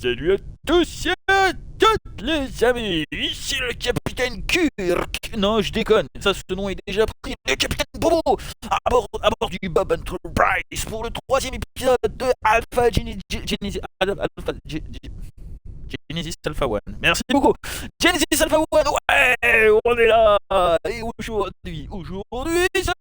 Salut à tous et à toutes les amis, ici le capitaine Kirk. Non, je déconne, ça ce nom est déjà pris. Le capitaine Bobo, à bord du Bob Enterprise pour le 3e épisode de Alpha Genesis Alpha One. Merci beaucoup. Genesis Alpha One, ouais, on est là. Et aujourd'hui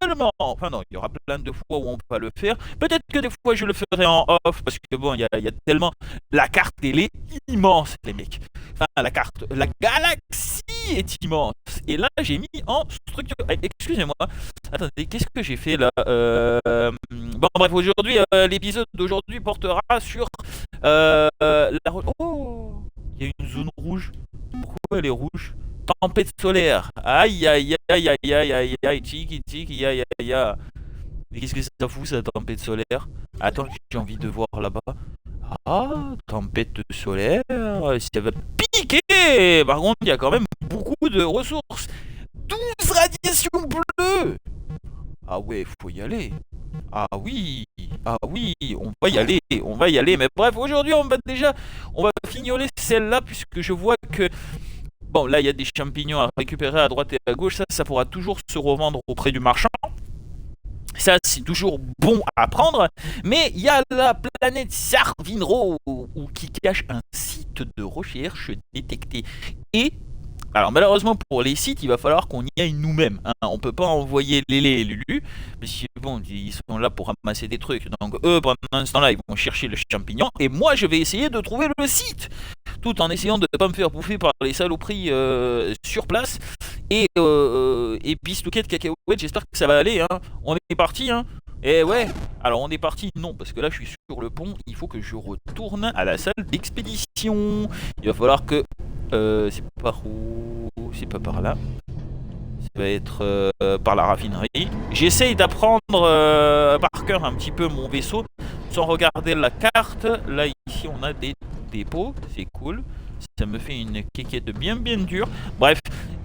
seulement. Enfin non, il y aura plein de fois où on va le faire. Peut-être que des fois je le ferai en off parce que bon, il y a tellement. La carte, elle est immense, les mecs. Enfin, la galaxie est immense. Et là, j'ai mis en structure. Excusez-moi. Attendez, qu'est-ce que j'ai fait là Bon, bref, aujourd'hui, l'épisode d'aujourd'hui portera sur Oh, il y a une zone rouge. Pourquoi elle est rouge? Tempête solaire. Aïe, aïe, aïe, aïe, aïe, aïe, aïe, tiki, tiki, aïe, aïe, aïe. Mais qu'est-ce que ça fout, cette tempête solaire? Attends, j'ai envie de voir là-bas. Ah, tempête solaire, ça va piquer. Par contre, il y a quand même beaucoup de ressources. 12 radiations bleues. Ah ouais, faut y aller. Ah oui, on va y aller. Mais bref, aujourd'hui, on va fignoler celle-là puisque je vois que bon, là, il y a des champignons à récupérer à droite et à gauche. Ça pourra toujours se revendre auprès du marchand. Ça, c'est toujours bon à prendre. Mais il y a la planète Sarvinro qui cache un site de recherche détecté. Et alors malheureusement pour les sites, il va falloir qu'on y aille nous-mêmes. Hein. On peut pas envoyer Lélé et Lulu, mais bon, ils sont là pour ramasser des trucs. Donc eux, pendant ce temps-là, ils vont chercher le champignon, et moi, je vais essayer de trouver le site, tout en essayant de ne pas me faire bouffer par les saloperies sur place. Et Pistouquette Cacahuète, j'espère que ça va aller. Hein. On est parti, hein. Et ouais, alors on est parti, non, parce que là je suis sur le pont, il faut que je retourne à la salle d'expédition. Il va falloir que... c'est par où? C'est pas par là. Ça va être par la raffinerie. J'essaye d'apprendre par cœur un petit peu mon vaisseau, sans regarder la carte. Là, ici, on a des dépôts, c'est cool. Ça me fait une quéquette bien dure. Bref.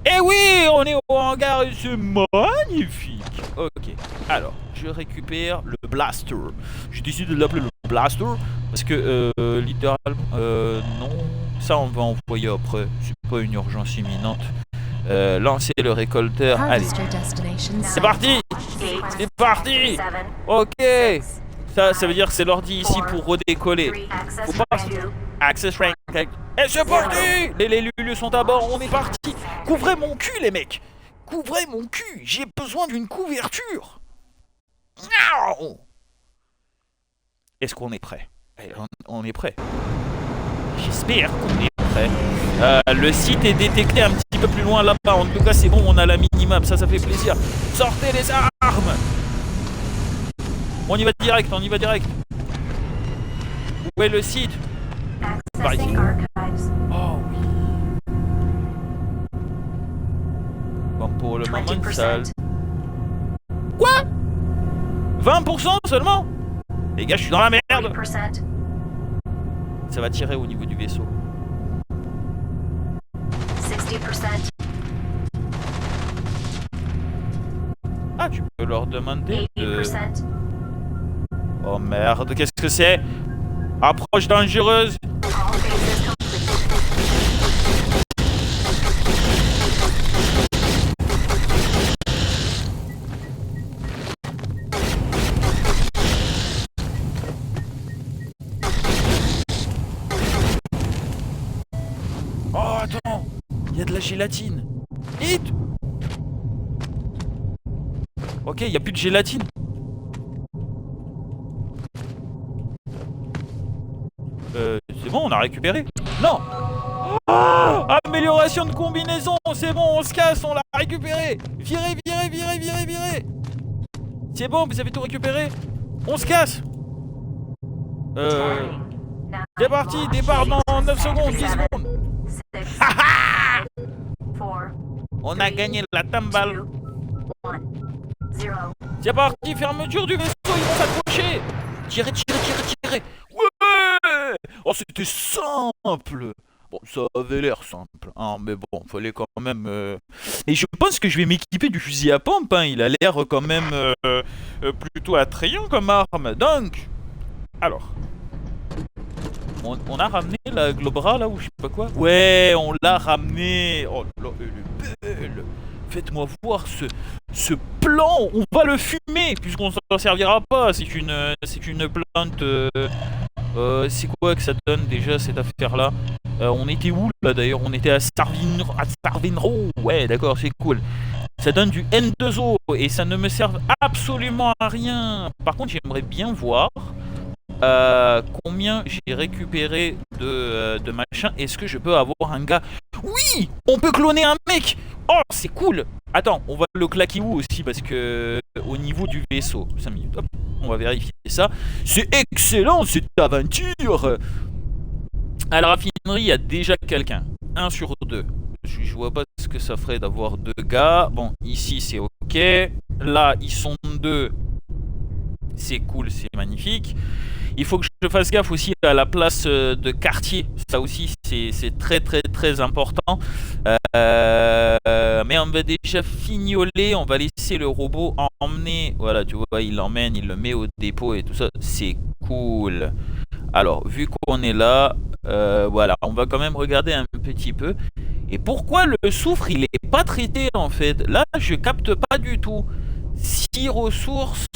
Et oui, on est au hangar et c'est magnifique. Ok, alors, je récupère le blaster. J'ai décidé de l'appeler le blaster parce que, littéralement, non, ça on va envoyer après. C'est pas une urgence imminente. Lancer le récolteur. Allez, c'est parti. C'est parti. Ok. Ça veut dire que c'est l'ordi ici pour redécoller. Faut pas... Access rank. Et c'est parti. Les Lulu sont à bord, on est parti. Couvrez mon cul, les mecs. Couvrez mon cul. J'ai besoin d'une couverture. Est-ce qu'on est prêt? On est prêt. J'espère qu'on est prêt. Le site est détecté un petit peu plus loin là-bas. En tout cas, c'est bon, on a la minimap. Ça fait plaisir. Sortez les armes. On y va direct, Où est le site? Par ici. Oh oui. Bon, pour le moment, une salle. Quoi? 20% seulement? Les gars, je suis dans la merde. Ça va tirer au niveau du vaisseau. 60%. Ah, tu peux leur demander de... Oh merde, qu'est-ce que c'est? Approche dangereuse. Oh attends, il y a de la gélatine. Vite. Ok, il n'y a plus de gélatine. C'est bon, on a récupéré. Non. Oh, amélioration de combinaison. C'est bon, on se casse, on l'a récupéré. Virez. C'est bon, vous avez tout récupéré. On se casse. C'est parti, départ dans 9 secondes, 10 secondes. On a gagné la tamballe. C'est parti, fermeture du vaisseau, ils vont s'accrocher. Tirez. Ouais. Oh, c'était simple. Bon, ça avait l'air simple, hein, mais bon, fallait quand même... Et je pense que je vais m'équiper du fusil à pompe, hein. Il a l'air quand même plutôt attrayant comme arme. Donc, alors... On a ramené la Globra là ou je sais pas quoi. Ouais, on l'a ramené. Oh là, elle est belle. Faites-moi voir ce plan. On va le fumer puisqu'on s'en servira pas. C'est une plante. C'est quoi que ça donne déjà cette affaire là? On était où là d'ailleurs? On était à Sarvinro. Ouais, d'accord, c'est cool. Ça donne du N2O et ça ne me sert absolument à rien. Par contre, j'aimerais bien voir combien j'ai récupéré de machin. Est-ce que je peux avoir un gars? Oui, on peut cloner un mec. Oh, c'est cool. Attends, on va le claquer où aussi parce que au niveau du vaisseau. 5 minutes. Hop, on va vérifier ça. C'est excellent cette aventure. À la raffinerie, il y a déjà quelqu'un. 1 sur 2. Je vois pas ce que ça ferait d'avoir 2 gars. Bon, ici c'est ok. Là, ils sont 2. C'est cool, c'est magnifique. Il faut que je fasse gaffe aussi à la place de quartier. Ça aussi, c'est très très très important. Mais on va déjà fignoler. On va laisser le robot emmener. Voilà, tu vois, il l'emmène, il le met au dépôt et tout ça. C'est cool. Alors, vu qu'on est là, voilà, on va quand même regarder un petit peu. Et pourquoi le soufre, il est pas traité en fait? Là, je capte pas du tout. 6 ressources.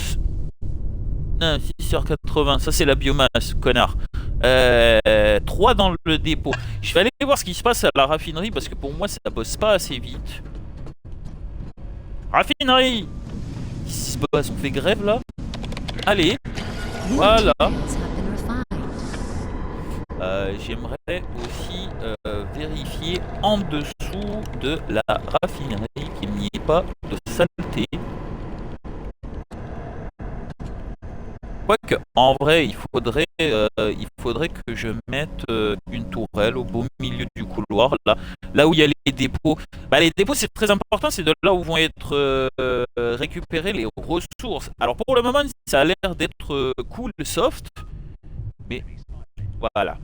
Non, 6 sur 80, ça c'est la biomasse, connard. 3 dans le dépôt. Je vais aller voir ce qui se passe à la raffinerie parce que pour moi ça bosse pas assez vite. Raffinerie! Ils se bossent, on fait grève là? Allez, voilà. J'aimerais aussi vérifier en dessous de la raffinerie qu'il n'y ait pas de saleté. Quoique, en vrai, il faudrait que je mette une tourelle au beau milieu du couloir, là où il y a les dépôts. Bah, les dépôts, c'est très important, c'est de là où vont être récupérées les ressources. Alors pour le moment, ça a l'air d'être cool, soft, mais voilà.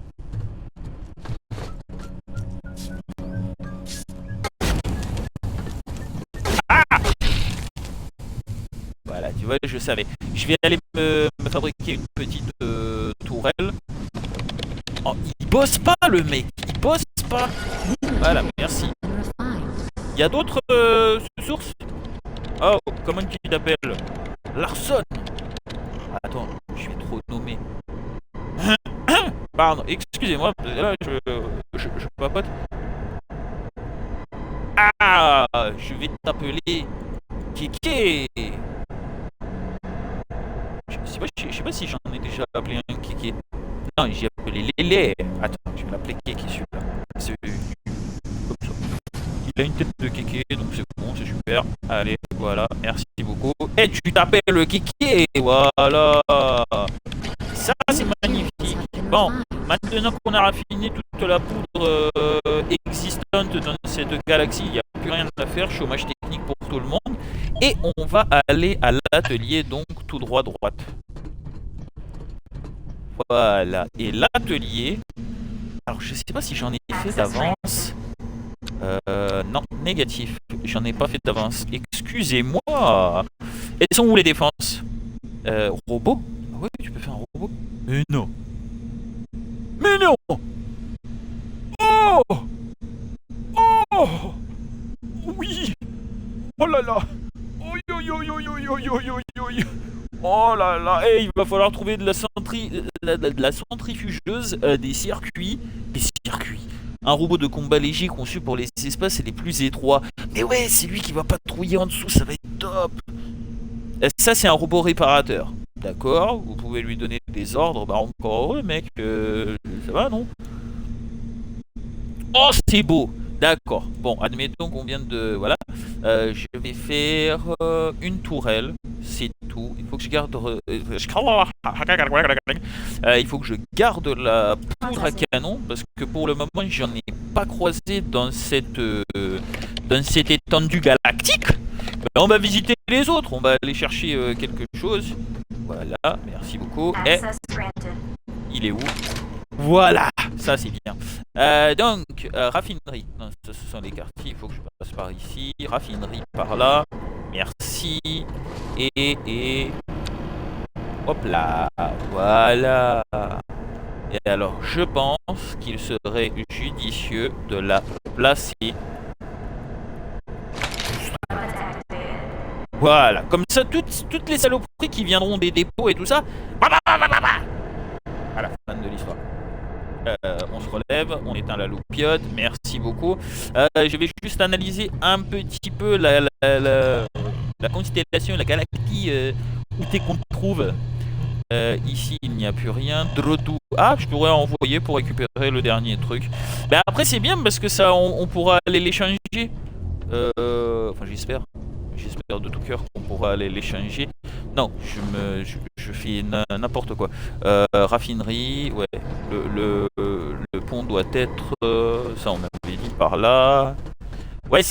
Voilà, tu vois, je savais. Je vais aller me fabriquer une petite tourelle. Oh, il bosse pas le mec, il bosse pas. Voilà, merci. Il y a d'autres sources? Oh, comment tu t'appelles? Larson. Attends, je vais trop nommer. Pardon, excusez-moi, là je papote. Ah, je vais t'appeler Kéké. Je sais pas si j'en ai déjà appelé un Kéké. Non, j'ai appelé Lélé. Attends, je vais l'appeler Kéké celui-là. C'est comme ça. Il a une tête de Kéké, donc c'est bon, c'est super. Allez, voilà, merci beaucoup. Et tu t'appelles Kéké, voilà. Ça, c'est magnifique. Bon, maintenant qu'on a raffiné toute la poudre existante dans cette galaxie, il n'y a plus rien à faire, chômage technique pour tout le monde. Et on va aller à l'atelier, donc tout droit droite. Voilà, et l'atelier... Alors, je sais pas si j'en ai fait d'avance. Non, négatif. J'en ai pas fait d'avance. Excusez-moi. Elles sont où les défenses? Robot? Ah ouais, tu peux faire un robot? Mais non. Mais non! Oh! Oh! Oui! Oh là là! Oi, oi, oi, oi, oi, oi, oi, oi, oi. Oh là là! Eh, il va falloir trouver de la centrifugeuse, des circuits. Des circuits. Un robot de combat léger conçu pour les espaces les plus étroits. Mais ouais, c'est lui qui va patrouiller en dessous, ça va être top! Ça, c'est un robot réparateur. D'accord, vous pouvez lui donner des ordres. Bah, encore heureux, mec. Ça va, non? Oh, c'est beau! D'accord. Bon, admettons qu'on vient de... Voilà. Je vais faire une tourelle. C'est tout. Il faut que je garde... il faut que je garde la poudre à canon. Parce que pour le moment, j'en ai pas croisé dans cette étendue galactique. On va visiter les autres. On va aller chercher quelque chose. Voilà. Merci beaucoup. Et... il est où? Voilà, ça c'est bien. Donc, raffinerie. Non, ça, ce sont les quartiers. Il faut que je passe par ici. Raffinerie par là. Merci. Et hop là. Voilà. Et alors, je pense qu'il serait judicieux de la placer. Voilà, comme ça, toutes les saloperies qui viendront des dépôts et tout ça. À la fin de l'histoire. On se relève, on éteint la loupiote, merci beaucoup. Je vais juste analyser un petit peu la constellation, la galaxie où t'es qu'on trouve. Ici, il n'y a plus rien. Drodu. Ah, je pourrais envoyer pour récupérer le dernier truc. Ben après, c'est bien parce que ça, on pourra aller l'échanger. Enfin, j'espère. J'espère de tout cœur qu'on pourra aller l'échanger. Non, je fais n'importe quoi. Raffinerie, ouais. Le pont doit être. Ça, on avait dit par là. Ouais,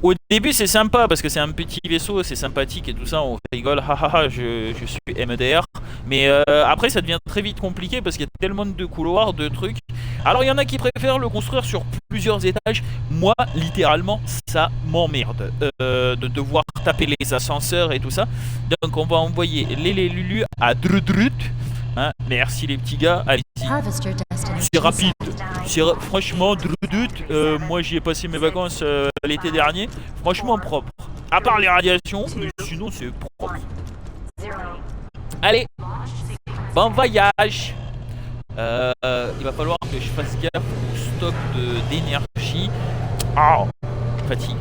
au début c'est sympa parce que c'est un petit vaisseau, c'est sympathique et tout ça, on rigole, hahaha, je suis MDR. Mais après ça devient très vite compliqué parce qu'il y a tellement de couloirs, de trucs. Alors il y en a qui préfèrent le construire sur plusieurs étages. Moi, littéralement, ça m'emmerde de devoir taper les ascenseurs et tout ça. Donc on va envoyer les Lulu à Drudrut. Hein, merci les petits gars, allez-y. C'est rapide. Franchement, Drudut, moi j'y ai passé mes vacances l'été dernier. Franchement propre. À part les radiations, mais sinon c'est propre. Allez, bon voyage. Il va falloir que je fasse gaffe au stock d'énergie. Oh, fatigue.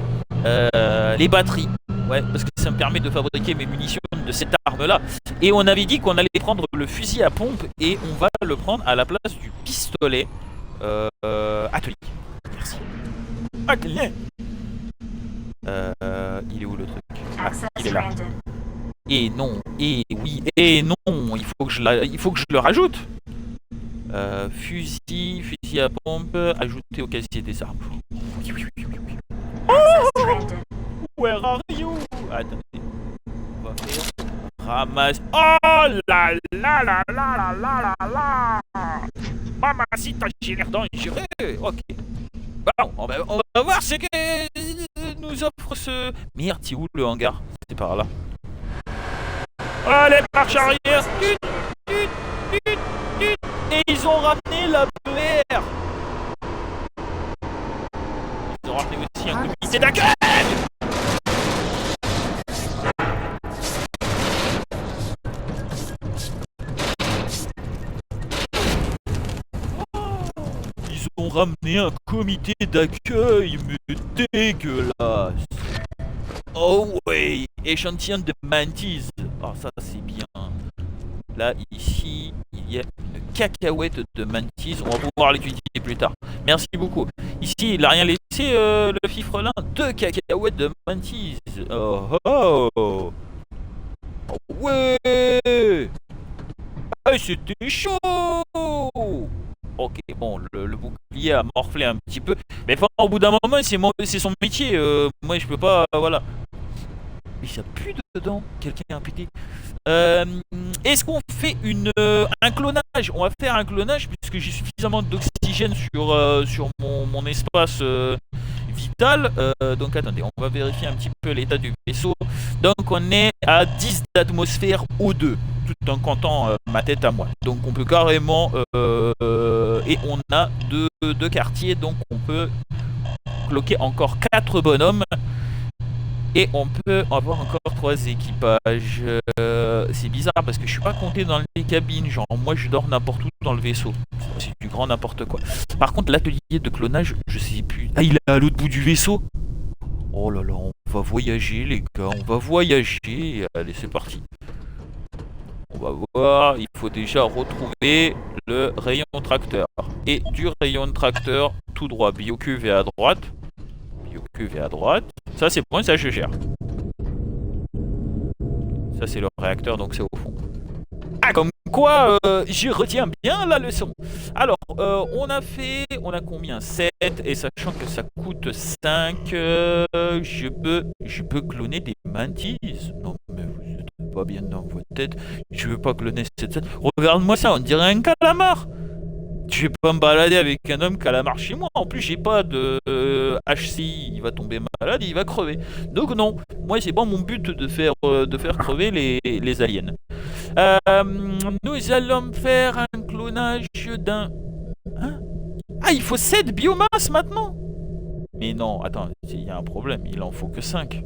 Les batteries. Ouais, parce que ça me permet de fabriquer mes munitions de cette arme-là. Et on avait dit qu'on allait prendre le fusil à pompe et on va le prendre à la place du pistolet. Atelier. Merci. Atelier. Il est où le truc? Ah, il est là. Et non, et oui, et non, il faut que je le rajoute. Fusil à pompe, ajouté au casier des armes. Oui, oui, oui, oui, oui. Oh! Where are you? Attendez. On va faire ramasse. Oh là là là là là là là. Mamacita, j'ai l'air dangereux. Ok. Bon, on va voir ce que nous offre ce. Merde, c'est où le hangar? C'est par là. Allez, marche arrière. Et ils ont ramené la BR. Ils ont ramené aussi un comité d'accueil. Ils ont ramené un comité d'accueil, mais dégueulasse. Oh ouais, échantillon de mantis. Oh ça c'est bien. Là ici, il y a une cacahuète de mantis. On va pouvoir l'étudier plus tard. Merci beaucoup. Ici, il n'a rien laissé le fifrelin. 2 cacahuètes de mantis. Oh oh. Ouais. Ah, c'était chaud. Ok, bon, le bouclier a morflé un petit peu. Mais enfin, au bout d'un moment, c'est son métier. Moi, je peux pas. Voilà. Mais ça pue dedans. Quelqu'un a pété. Est-ce qu'on fait un clonage? On va faire un clonage puisque j'ai suffisamment d'oxygène sur mon espace vital. Donc attendez, on va vérifier un petit peu l'état du vaisseau. Donc on est à 10 d'atmosphère O2, tout en comptant ma tête à moi. Donc on peut carrément... et on a deux quartiers, donc on peut cloquer encore 4 bonhommes. Et on peut avoir encore 3 équipages. C'est bizarre parce que je suis pas compté dans les cabines. Genre, moi je dors n'importe où dans le vaisseau. C'est du grand n'importe quoi. Par contre, l'atelier de clonage, je sais plus. Ah, il est à l'autre bout du vaisseau. Oh là là, on va voyager, les gars. On va voyager. Allez, c'est parti. On va voir. Il faut déjà retrouver le rayon tracteur. Et du rayon tracteur tout droit. BioQV à droite. BioQV à droite. Ça c'est bon, ça je gère. Ça c'est le réacteur, donc c'est au fond. Ah, comme quoi je retiens bien la leçon. Alors, on a combien? 7, et sachant que ça coûte 5, je peux cloner des mantis. Non mais vous êtes pas bien dans votre tête. Je veux pas cloner cette scène. Regarde-moi ça, on dirait un calamar. Je vais pas me balader avec un homme calamar chez moi. En plus, j'ai pas de HCI. Il va tomber malade, il va crever. Donc non, moi c'est pas mon but de faire crever les aliens. Nous allons faire un clonage d'un... Hein? Ah, il faut 7 biomasses maintenant? Mais non, attends, il y a un problème, il en faut que 5.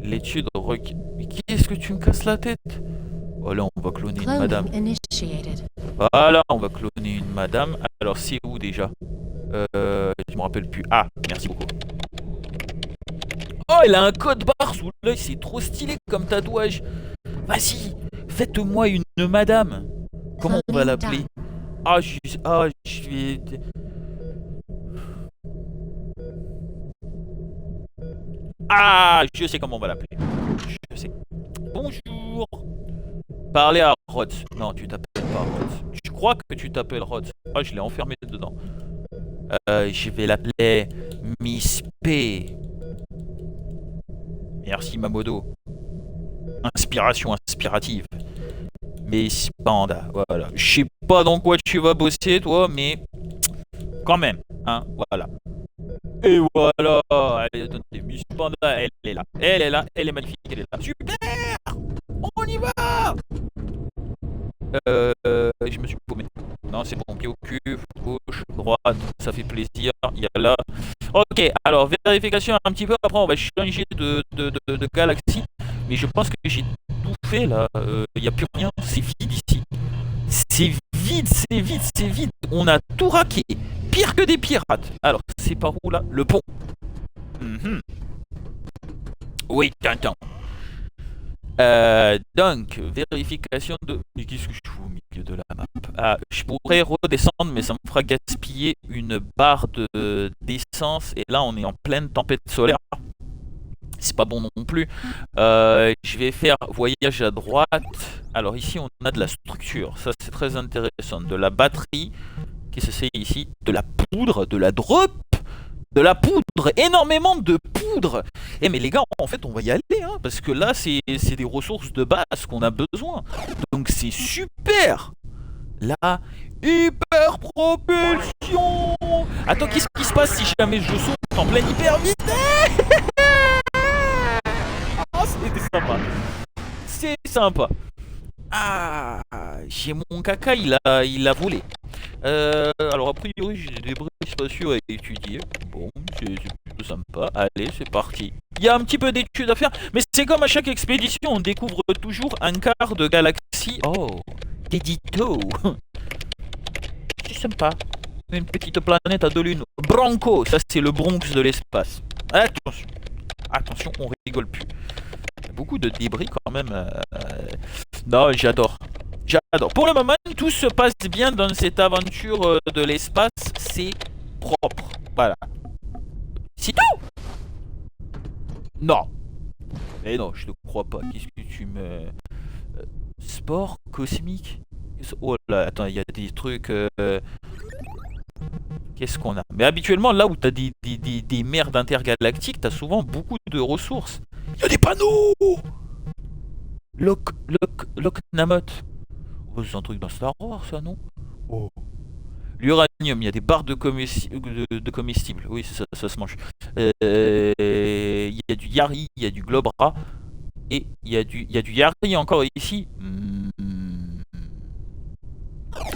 L'étude requiert... Mais qu'est-ce que tu me casses la tête? Voilà, on va cloner une madame. Voilà, on va cloner une madame. Alors, c'est où déjà? Je me rappelle plus. Ah, merci beaucoup. Oh, elle a un code barre sous l'œil, c'est trop stylé comme tatouage. Vas-y, faites-moi une madame. Comment on va l'appeler? Je vais... Ah, je sais comment on va l'appeler. Je sais. Bonjour. Parlez à Rod. Non, tu t'appelles pas Rod. Je crois que tu t'appelles Rod. Ah, je l'ai enfermé dedans. Je vais l'appeler Miss P. Merci Mamodo. Inspiration inspirative. Miss Panda, voilà. Je sais pas dans quoi tu vas bosser toi, mais quand même, hein, voilà. Et voilà, attendez, Miss Panda, elle est là. Elle est là, elle est magnifique, elle est là. Super. On y va. Je me suis paumé. Non, c'est bon, pied au cul, gauche, droite, ça fait plaisir, il y a là. Ok, alors vérification un petit peu, après on va changer de galaxie. Mais je pense que j'ai tout fait là, il n'y a plus rien, c'est vide ici. C'est vide, c'est vide, c'est vide. On a tout raqué, pire que des pirates. Alors, c'est par où là? Le pont. Oui, Tintin. Donc, vérification de... Mais qu'est-ce que je fous au milieu de la map? Ah, je pourrais redescendre, mais ça me fera gaspiller une barre d'essence. Et là, on est en pleine tempête solaire. C'est pas bon non plus. Je vais faire voyage à droite. Alors ici, on a de la structure. Ça, c'est très intéressant. De la batterie. Qu'est-ce que c'est ici? De la poudre, de la drop. De la poudre, énormément de poudre. Eh mais les gars, en fait, on va y aller, hein, parce que là, c'est des ressources de base qu'on a besoin. Donc c'est super. La hyper propulsion. Attends, qu'est-ce qui se passe si jamais je saute en pleine hyper vitesse? Oh, c'était sympa. C'est sympa. Ah, j'ai mon caca, il a volé. Alors a priori j'ai des débris spatiaux à étudier. Bon, c'est plutôt sympa. Allez, c'est parti. Il y a un petit peu d'études à faire, mais c'est comme à chaque expédition, on découvre toujours un quart de galaxie. Oh, d'édito. C'est sympa. Une petite planète à 2 lunes. Branco, ça c'est le Bronx de l'espace. Attention, attention, on rigole plus. Il y a beaucoup de débris quand même. Non, j'adore. J'adore. Pour le moment, tout se passe bien dans cette aventure de l'espace. C'est propre. Voilà. C'est tout. Non. Mais non, je te crois pas. Qu'est-ce que tu me... Sport cosmique. Oh là, attends, il y a des trucs... Qu'est-ce qu'on a? Mais habituellement, là où t'as des merdes intergalactiques, t'as souvent beaucoup de ressources. Il y a des panneaux. Loc Namot. Oh, c'est un truc dans Star Wars, ça, non? Oh. L'uranium, il y a des barres de comestibles. Oui, ça se mange. Il y a du Yari, il y a du Globra. Et il y a du Yari encore ici.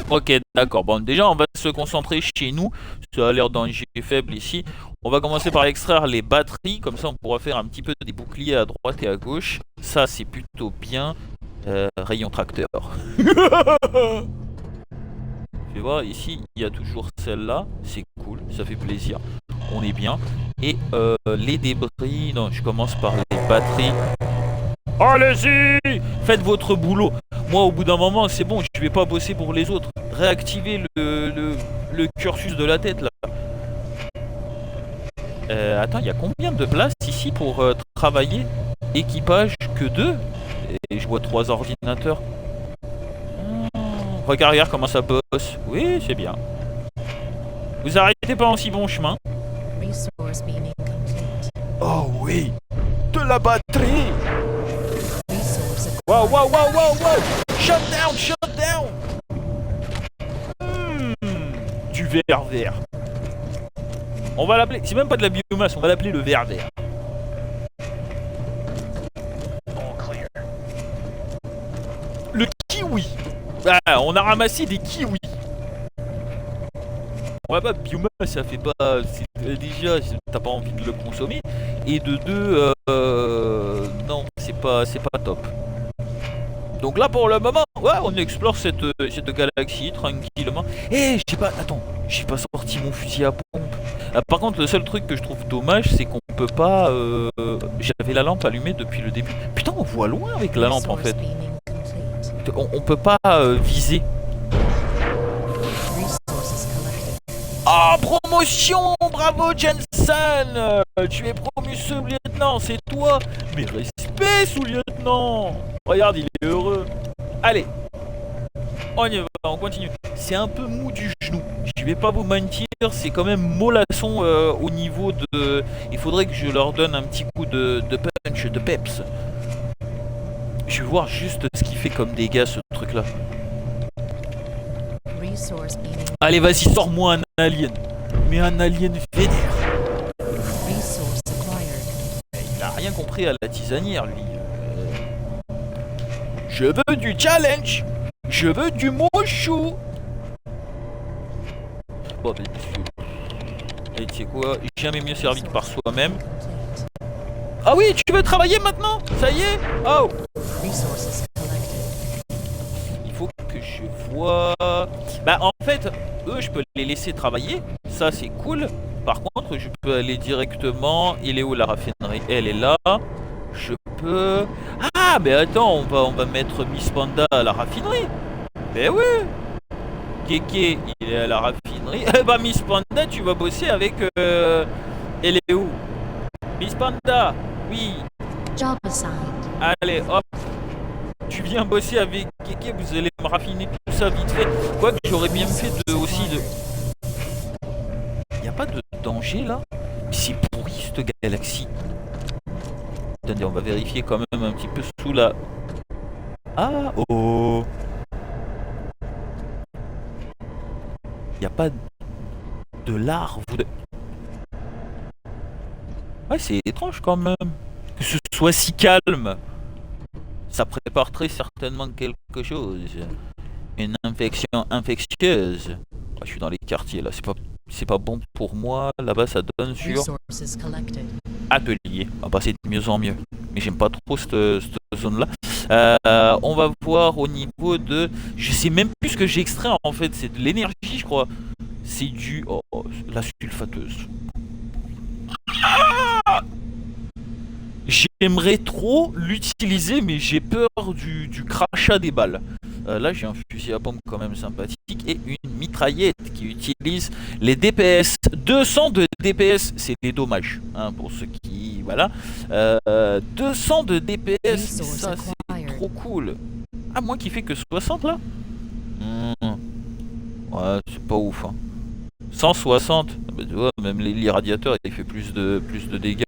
Ok, d'accord. Bon, déjà, on va se concentrer chez nous. Ça a l'air danger faible ici. On va commencer par extraire les batteries. Comme ça, on pourra faire un petit peu des boucliers à droite et à gauche. Ça, c'est plutôt bien. Rayon tracteur. Tu vois, ici, il y a toujours celle-là. C'est cool, ça fait plaisir. On est bien. Et les débris... Non, je commence par les batteries. Allez-y! Faites votre boulot. Moi, au bout d'un moment, c'est bon, je vais pas bosser pour les autres. Réactivez le cursus de la tête, là. Attends, il y a combien de place ici pour travailler? Équipage, que 2. Et je vois 3 ordinateurs. Regarde comment ça bosse. Oui, c'est bien. Vous arrêtez pas en si bon chemin. Oh oui, de la batterie. Wow, wow, wow, wow, wow. Shut down, shut down. Du verre vert. On va l'appeler, c'est même pas de la biomasse, on va l'appeler le verre vert. Ah, on a ramassé des kiwis. Ouais bah biomasse ça fait pas... déjà t'as pas envie de le consommer. Et de deux, non c'est pas top. Donc là pour le moment, ouais on explore cette galaxie tranquillement. Eh j'ai pas... Attends, j'ai pas sorti mon fusil à pompe. Par contre le seul truc que je trouve dommage c'est qu'on peut pas... J'avais la lampe allumée depuis le début. Putain on voit loin avec la lampe en fait. On peut pas viser. Oh, promotion! Bravo Jensen! Tu es promu sous-lieutenant, c'est toi! Mais respect sous-lieutenant! Regarde, il est heureux. Allez, on y va, on continue. C'est un peu mou du genou. Je vais pas vous mentir, c'est quand même mollasson au niveau de... Il faudrait que je leur donne un petit coup de punch, de peps. Je vais voir juste ce qu'il fait comme dégâts ce truc-là. Allez, vas-y, sors-moi un alien. Mais un alien vénère. Il a rien compris à la tisanière, lui. Je veux du challenge. Je veux du mochou. Bon, ben, allez, tu sais quoi? Jamais mieux servi que par soi-même. Ah oui, tu veux travailler maintenant? Ça y est? Oh! Il faut que je vois... Bah en fait, eux je peux les laisser travailler, ça c'est cool. Par contre je peux aller directement... Il est où la raffinerie? Elle est là. Je peux... Ah mais attends, on va mettre Miss Panda à la raffinerie. Mais oui. Kéké il est à la raffinerie. Eh bah Miss Panda tu vas bosser avec... Elle est où? Miss Panda. Oui. Job assigned. Allez hop. Tu viens bosser avec Kéké, vous allez me raffiner tout ça vite fait. Quoique j'aurais bien fait aussi de... Y'a pas de danger là? C'est pourri cette galaxie. Attendez, on va vérifier quand même un petit peu sous la... Ah oh. Y'a pas de larves ou de... Ouais c'est étrange quand même. Que ce soit si calme. Ça prépare très certainement quelque chose. Une infection infectieuse. Oh, je suis dans les quartiers là, c'est pas bon pour moi. Là-bas ça donne sur atelier. Ah bah c'est de mieux en mieux. Mais j'aime pas trop cette zone là. On va voir au niveau de... Je sais même plus ce que j'ai extrait en fait. C'est de l'énergie je crois. C'est du... Oh, la sulfateuse. Ah, j'aimerais trop l'utiliser, mais j'ai peur du crachat des balles. Là, j'ai un fusil à pompe quand même sympathique et une mitraillette qui utilise les DPS. 200 de DPS, c'est des dommages, hein, pour ceux qui... Voilà. 200 de DPS, ça c'est trop cool. Ah, moi qui fais que 60 là. Ouais, c'est pas ouf. Hein. 160, bah, tu vois, même l'irradiateur il fait plus de dégâts.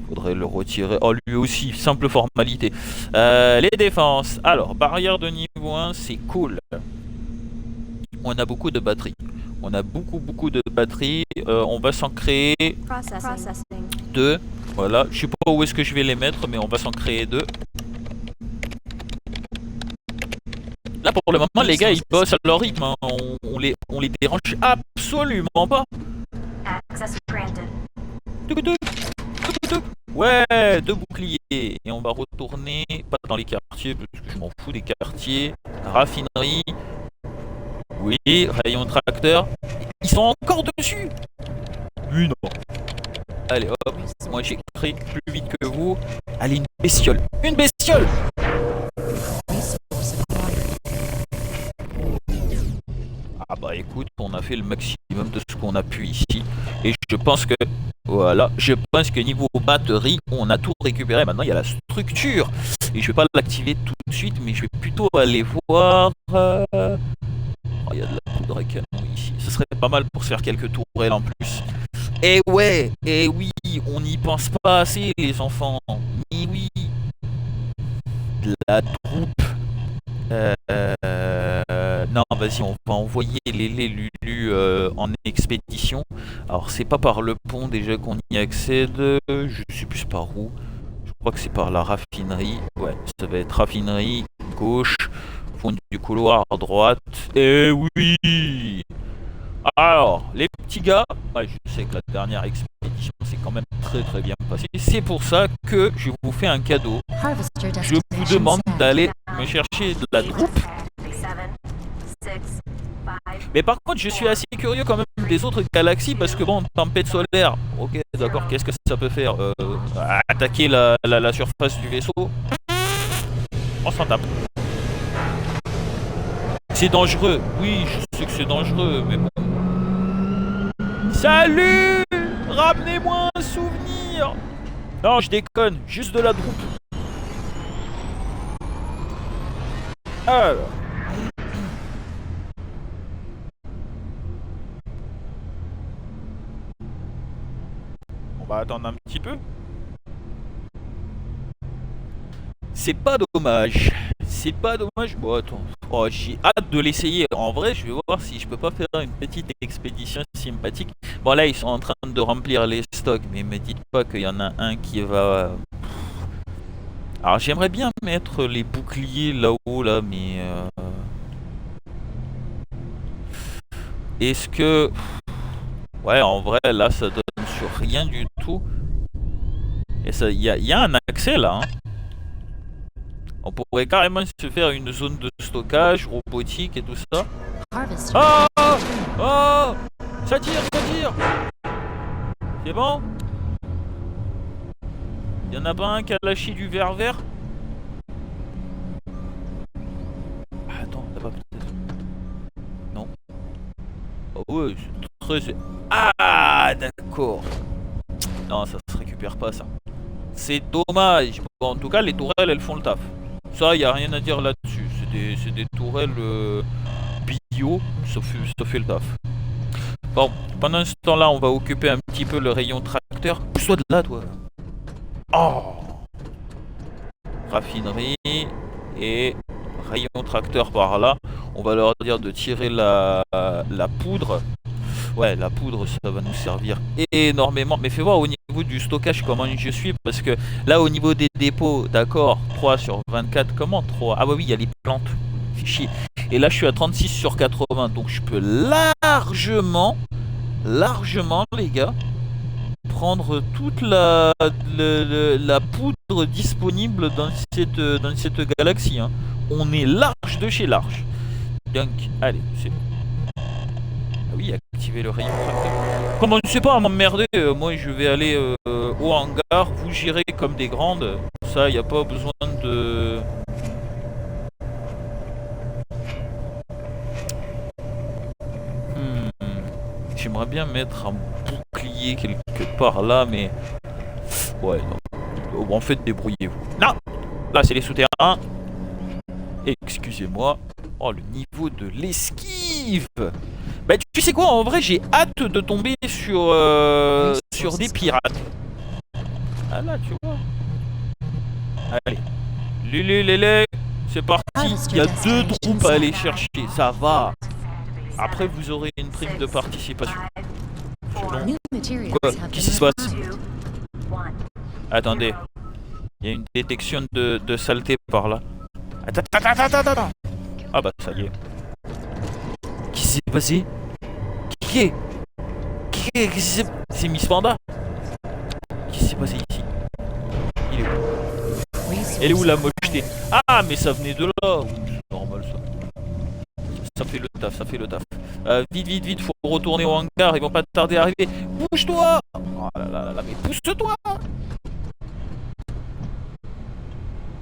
Faudrait le retirer. Oh, lui aussi, simple formalité. Les défenses. Alors, barrière de niveau 1, c'est cool. On a beaucoup de batteries. On a beaucoup de batteries. On va s'en créer 2. Voilà. Je sais pas où est-ce que je vais les mettre, mais on va s'en créer 2. Là, pour le moment, les gars, ils bossent à leur rythme. Hein. On les dérange absolument pas. Ouais, 2 boucliers. Et on va retourner, pas dans les quartiers, parce que je m'en fous des quartiers. Raffinerie. Oui, rayon tracteur. Ils sont encore dessus. Oui, non. Allez, hop. Moi, j'ai créé plus vite que vous. Allez, une bestiole. Une bestiole. Ah bah écoute, on a fait le maximum de ce qu'on a pu ici. Et je pense que... Voilà, je pense que niveau batterie, on a tout récupéré. Maintenant, il y a la structure. Et je vais pas l'activer tout de suite, mais je vais plutôt aller voir... Oh, il y a de la poudre à canon ici. Ce serait pas mal pour se faire quelques tourelles en plus. Et ouais, et oui, on n'y pense pas assez, les enfants. Mais oui. De la troupe. Non, vas-y, on va envoyer les Lulu en expédition. Alors, c'est pas par le pont déjà qu'on y accède. Je sais plus par où. Je crois que c'est par la raffinerie. Ouais, ça va être raffinerie, gauche. Fond du couloir à droite. Et oui. Alors, les petits gars, ouais, je sais que la dernière expédition s'est quand même très bien passée. C'est pour ça que je vous fais un cadeau. Je vous demande d'aller me chercher de la troupe. Mais par contre, je suis assez curieux quand même des autres galaxies parce que bon, tempête solaire, ok, d'accord, qu'est-ce que ça peut faire attaquer la surface du vaisseau, on s'en tape. C'est dangereux, oui, je sais que c'est dangereux, mais bon. Salut! Ramenez-moi un souvenir! Non, je déconne, juste de la troupe. Alors. On va attendre un petit peu. C'est pas dommage. C'est pas dommage. Bon, attends. Oh, j'ai hâte de l'essayer. En vrai, je vais voir si je peux pas faire une petite expédition sympathique. Bon, là, ils sont en train de remplir les stocks, mais me dites pas qu'il y en a un qui va... Alors, j'aimerais bien mettre les boucliers là-haut, là, mais... Est-ce que... Ouais, en vrai, là, ça donne sur rien du tout. Et ça, il y a un accès, là, hein. On pourrait carrément se faire une zone de stockage, robotique et tout ça. Oh! Oh! Ça tire, ça tire! C'est bon? Y'en a pas un qui a lâché du verre vert? Ah, attends, t'as pas peut-être... Non. Oh ouais, c'est très... Ah, d'accord. Non, ça se récupère pas, ça. C'est dommage. Bon, en tout cas, les tourelles, elles font le taf. Ça, y a rien à dire là-dessus. C'est des tourelles bio, ça fait le taf. Bon, pendant ce temps-là, on va occuper un petit peu le rayon tracteur. Pousse-toi de là, toi. Oh! Raffinerie et rayon tracteur par là. On va leur dire de tirer la poudre. Ouais, la poudre, ça va nous servir énormément. Mais fais voir au niveau du stockage comment je suis. Parce que là, au niveau des dépôts, d'accord, 3 sur 24, comment 3? Ah bah oui, il y a les plantes. C'est chier. Et là, je suis à 36 sur 80. Donc, je peux largement, les gars, prendre toute la poudre disponible dans cette galaxie. Hein. On est large de chez large. Donc, allez, c'est bon. Ah oui, activer le rayon tracteur. Comment je sais pas à m'emmerder, moi je vais aller au hangar, vous girez comme des grandes. Ça, y a pas besoin de... J'aimerais bien mettre un bouclier quelque part là, mais... Ouais, non. En fait, débrouillez-vous. Non! Là, c'est les souterrains. Excusez-moi. Oh, le niveau de l'esquive! Bah, tu sais quoi, en vrai, j'ai hâte de tomber sur des pirates. Ah là, tu vois. Allez. Lélé, c'est parti. Il y a 2 troupes à aller chercher, ça va. Après, vous aurez une prime de participation. Quoi? Qu'est-ce qui se passe? Attendez. Il y a une détection de saleté par là. Attends. Ah bah, ça y est. Qu'est-ce qui s'est passé? Qui c'est Miss Panda? Qu'est-ce qui s'est passé ici? Il est où? Elle est où la mocheté? Ah, mais ça venait de là. C'est normal ça. Ça fait le taf. Vite, faut retourner au hangar, ils vont pas tarder à arriver. Bouge-toi! Oh là, mais pousse-toi!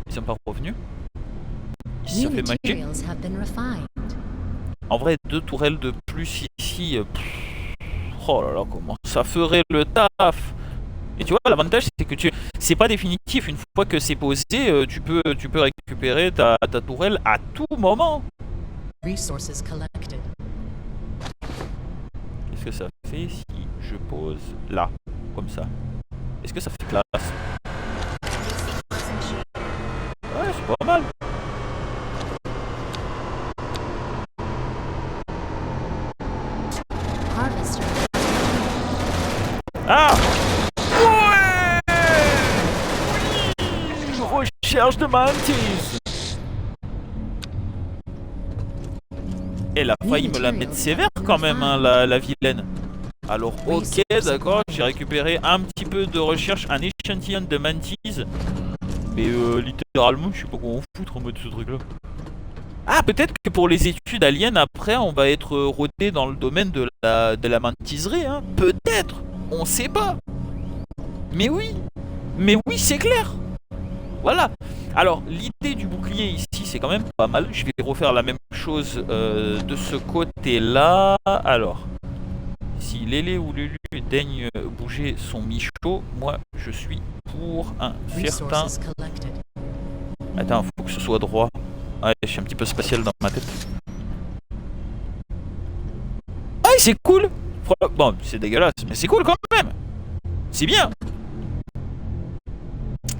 Ils sont pas revenus? Ça fait magique. En vrai, 2 tourelles de plus ici. Oh là là, comment ça ferait le taf! Et tu vois, l'avantage c'est que c'est pas définitif. Une fois que c'est posé, tu peux récupérer ta tourelle à tout moment. Qu'est-ce que ça fait si je pose là, comme ça? Est-ce que ça fait classe? Ouais, c'est pas mal. Ah! Ouais! Oui! Recherche de mantis! Elle a failli me la mettre sévère quand même, hein, la vilaine. Alors ok, d'accord, j'ai récupéré un petit peu de recherche, un échantillon de mantis. Mais littéralement, je sais pas comment foutre en mode ce truc là. Ah, peut-être que pour les études aliens, après, on va être rodé dans le domaine de la mantiserie, hein. Peut-être, on sait pas. Mais oui, c'est clair. Voilà. Alors, l'idée du bouclier ici, c'est quand même pas mal. Je vais refaire la même chose de ce côté-là. Alors, si Lélé ou Lulu daigne bouger son michaud, moi, je suis pour un certain... Attends, faut que ce soit droit. Ouais, je suis un petit peu spatial dans ma tête. Ah, c'est cool. Bon, c'est dégueulasse, mais c'est cool quand même. C'est bien.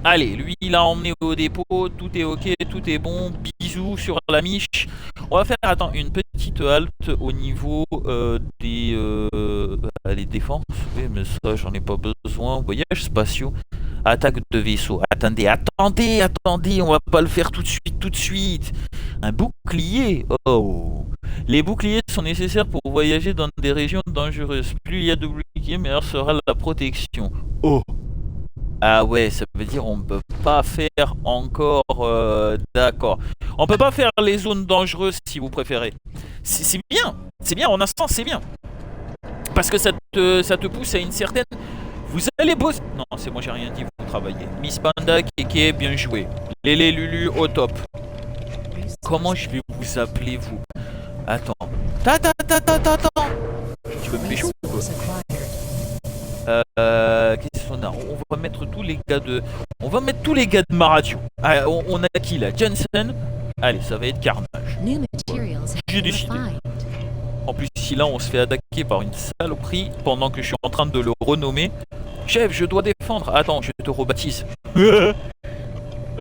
Allez, lui, il a emmené au dépôt. Tout est ok, tout est bon. Bisous sur la miche. On va faire, attends, une petite halte au niveau des défenses. Oui, mais ça, j'en ai pas besoin. Voyage spatiaux. Attaque de vaisseau. Attendez, on va pas le faire tout de suite. Un bouclier. Oh. Les boucliers sont nécessaires pour voyager dans des régions dangereuses. Plus il y a de boucliers, meilleure sera la protection. Oh. Ah ouais, ça veut dire on peut pas faire encore... D'accord. On peut pas faire les zones dangereuses si vous préférez. C'est bien, en instant c'est bien. Parce que ça te pousse à une certaine... Vous allez bosser... Non, c'est moi j'ai rien dit, vous travaillez. Miss Panda, Kéké, bien joué. Lélé, Lulu, au top. Comment je vais vous appeler vous? Attends. Attends. Tu veux me pécho ou quoi? Qu'est-ce qu'on a? On va mettre tous les gars de... On va mettre tous les gars de ma radio. Ah, on a qui là? Johnson. Allez, ça va être carnage. J'ai décidé. En plus, ici là, on se fait attaquer par une saloperie pendant que je suis en train de le renommer. Chef, je dois défendre. Attends, je te rebaptise.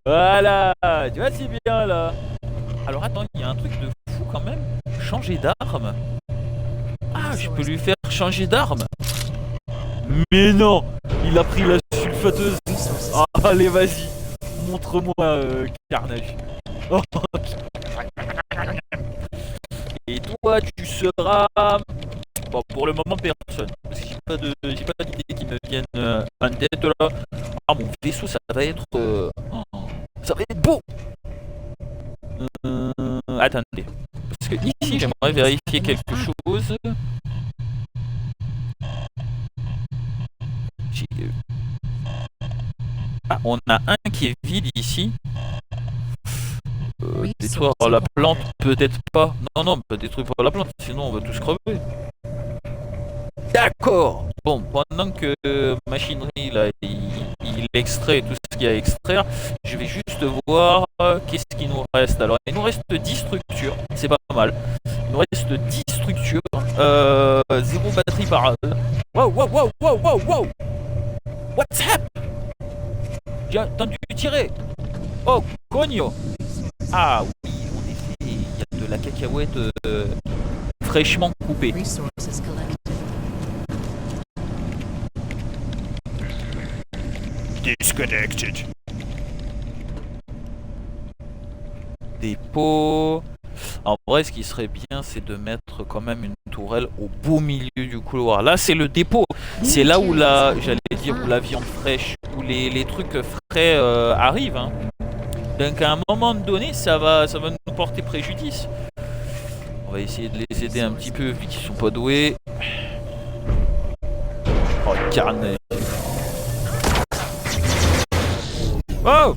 Voilà. Tu vois, c'est bien là. Alors attends, il y a un truc de fou quand même. Changer d'arme. Ah, je peux lui faire changer d'arme. Mais non, il a pris la sulfateuse. Ah, allez, vas-y. Montre-moi, carnage. Oh. Et toi, tu seras... Bon, pour le moment, personne. Parce que j'ai pas d'idée qui me viennent en tête, là. Ah, mon vaisseau, ça va être... ça va être beau. Attendez. Parce que ici, j'aimerais vérifier quelque chose. Ah, on a un qui est vide ici. Détruire la plante, peut-être pas. Non, on peut détruire la plante, sinon on va tous crever. D'accord. Bon, pendant que machinerie là, il extrait tout ce qu'il y a à extraire, je vais juste voir qu'est-ce qu'il nous reste. Alors, il nous reste 10 structures, c'est pas mal. Il nous reste 10 structures, 0 batterie par... Wow. What's up? J'ai entendu tirer. Oh, cogno. Ah oui, en effet, il y a de la cacahuète fraîchement coupée. Disconnected. Dépôt. En vrai, ce qui serait bien, c'est de mettre quand même une tourelle au beau milieu du couloir. Là, c'est le dépôt. C'est là où j'allais dire, où la viande fraîche, où les trucs frais arrivent. Hein. Donc à un moment donné, ça va nous porter préjudice. On va essayer de les aider un petit peu vu qu'ils sont pas doués. Oh, carnet. Oh!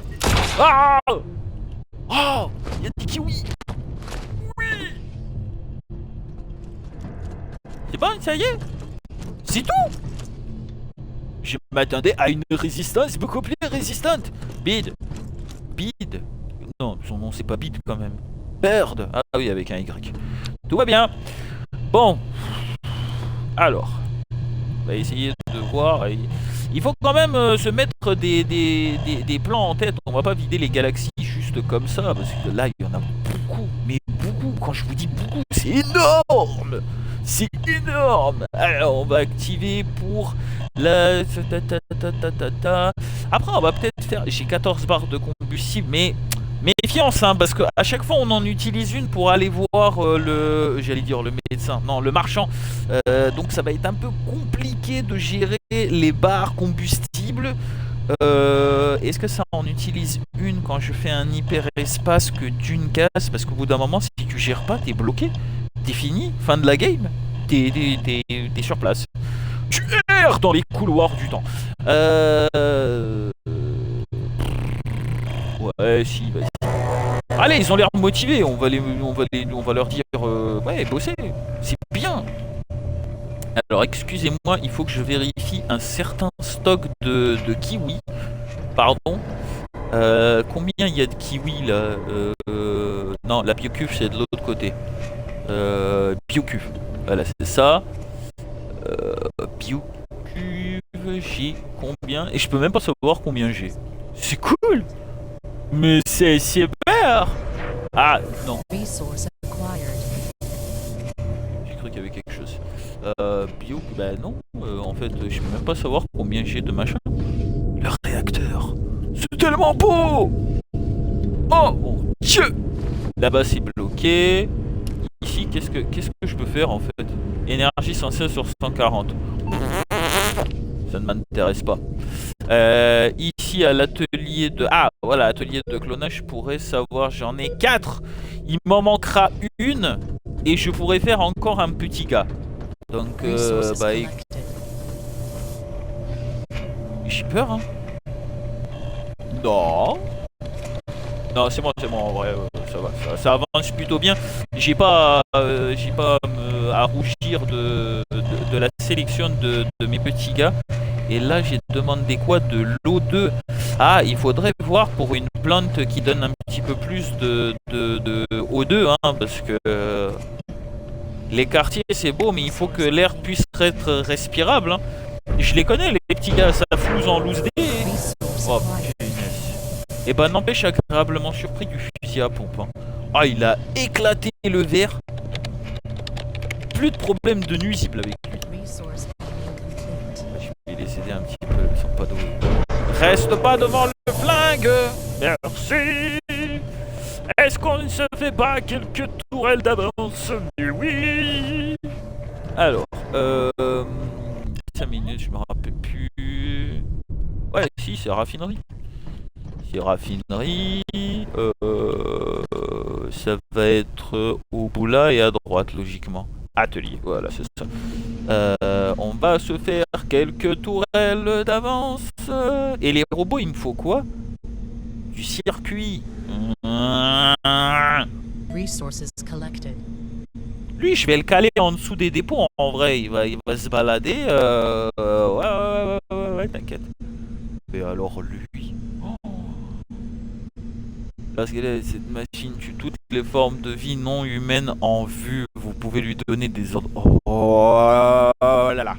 Oh! Oh! Il y a des kiwis! Oui! C'est bon, ça y est? C'est tout? Je m'attendais à une résistance beaucoup plus résistante. Bide. Non, son nom c'est pas Bide quand même. Bird. Ah oui, avec un Y. Tout va bien. Bon. Alors. On va essayer de voir. Il faut quand même se mettre des plans en tête. On va pas vider les galaxies juste comme ça. Parce que là, il y en a beaucoup. Mais beaucoup. Quand je vous dis beaucoup, c'est énorme. C'est énorme. Alors, on va activer pour la... Après, on va peut-être faire... J'ai 14 barres de combustible, mais Méfiance, hein, parce qu'à chaque fois on en utilise une pour aller voir j'allais dire le médecin, non, le marchand. Donc ça va être un peu compliqué de gérer les barres combustibles. Est-ce que ça en utilise une quand je fais un hyperespace que d'une casse? Parce qu'au bout d'un moment, si tu gères pas, t'es bloqué, t'es fini, fin de la game, t'es sur place. Tu erres dans les couloirs du temps. Ouais, si, vas-y. Allez, ils ont l'air motivés, on va leur dire, ouais, bossez, c'est bien. Alors, excusez-moi, il faut que je vérifie un certain stock de kiwis. Pardon. Combien il y a de kiwis là? Non, la biocuve c'est de l'autre côté. Biocuve. Voilà, c'est ça. Biocuve, j'ai combien? Et je peux même pas savoir combien j'ai. C'est cool! Mais c'est super! Ah, non. J'ai cru qu'il y avait quelque chose. Bio, bah non. En fait, je peux même pas savoir combien j'ai de machin. Le réacteur. C'est tellement beau! Oh mon dieu! Là-bas c'est bloqué. Ici, qu'est-ce que je peux faire en fait? Énergie censée sur 140. Ça ne m'intéresse pas. Ici à l'atelier de... Ah voilà, atelier de clonage, je pourrais savoir, j'en ai 4. Il m'en manquera une. Et je pourrais faire encore un petit gars. Donc bah... J'ai peur hein. Non. Non, c'est bon, en vrai, ça va, ça avance plutôt bien. J'ai pas à rougir de la sélection de mes petits gars. Et là, j'ai demandé quoi? De l'O2. Ah, il faudrait voir pour une plante qui donne un petit peu plus de O2, hein, parce que les quartiers, c'est beau, mais il faut que l'air puisse être respirable. Hein. Je les connais, les petits gars, ça flouze en loose dé. Oh, et bah n'empêche, agréablement surpris du fusil à pompe. Hein. Ah, il a éclaté le verre. Plus de problème de nuisible avec lui. Je vais les aider un petit peu, ils sont pas doués. Reste pas devant le flingue. Merci. Est-ce qu'on ne se fait pas quelques tourelles d'avance? Mais oui. Alors, 5 minutes, je me rappelle plus. Ouais, si, c'est raffinerie. C'est raffinerie. Ça va être au bout là et à droite, logiquement. Atelier, voilà, c'est ça. On va se faire quelques tourelles d'avance. Et les robots, il me faut quoi? Du circuit. Lui, je vais le caler en dessous des dépôts. En vrai, il va se balader. Ouais, t'inquiète. Et alors lui. Parce que là, cette machine tue toutes les formes de vie non humaines en vue. Vous pouvez lui donner des ordres. Oh là là.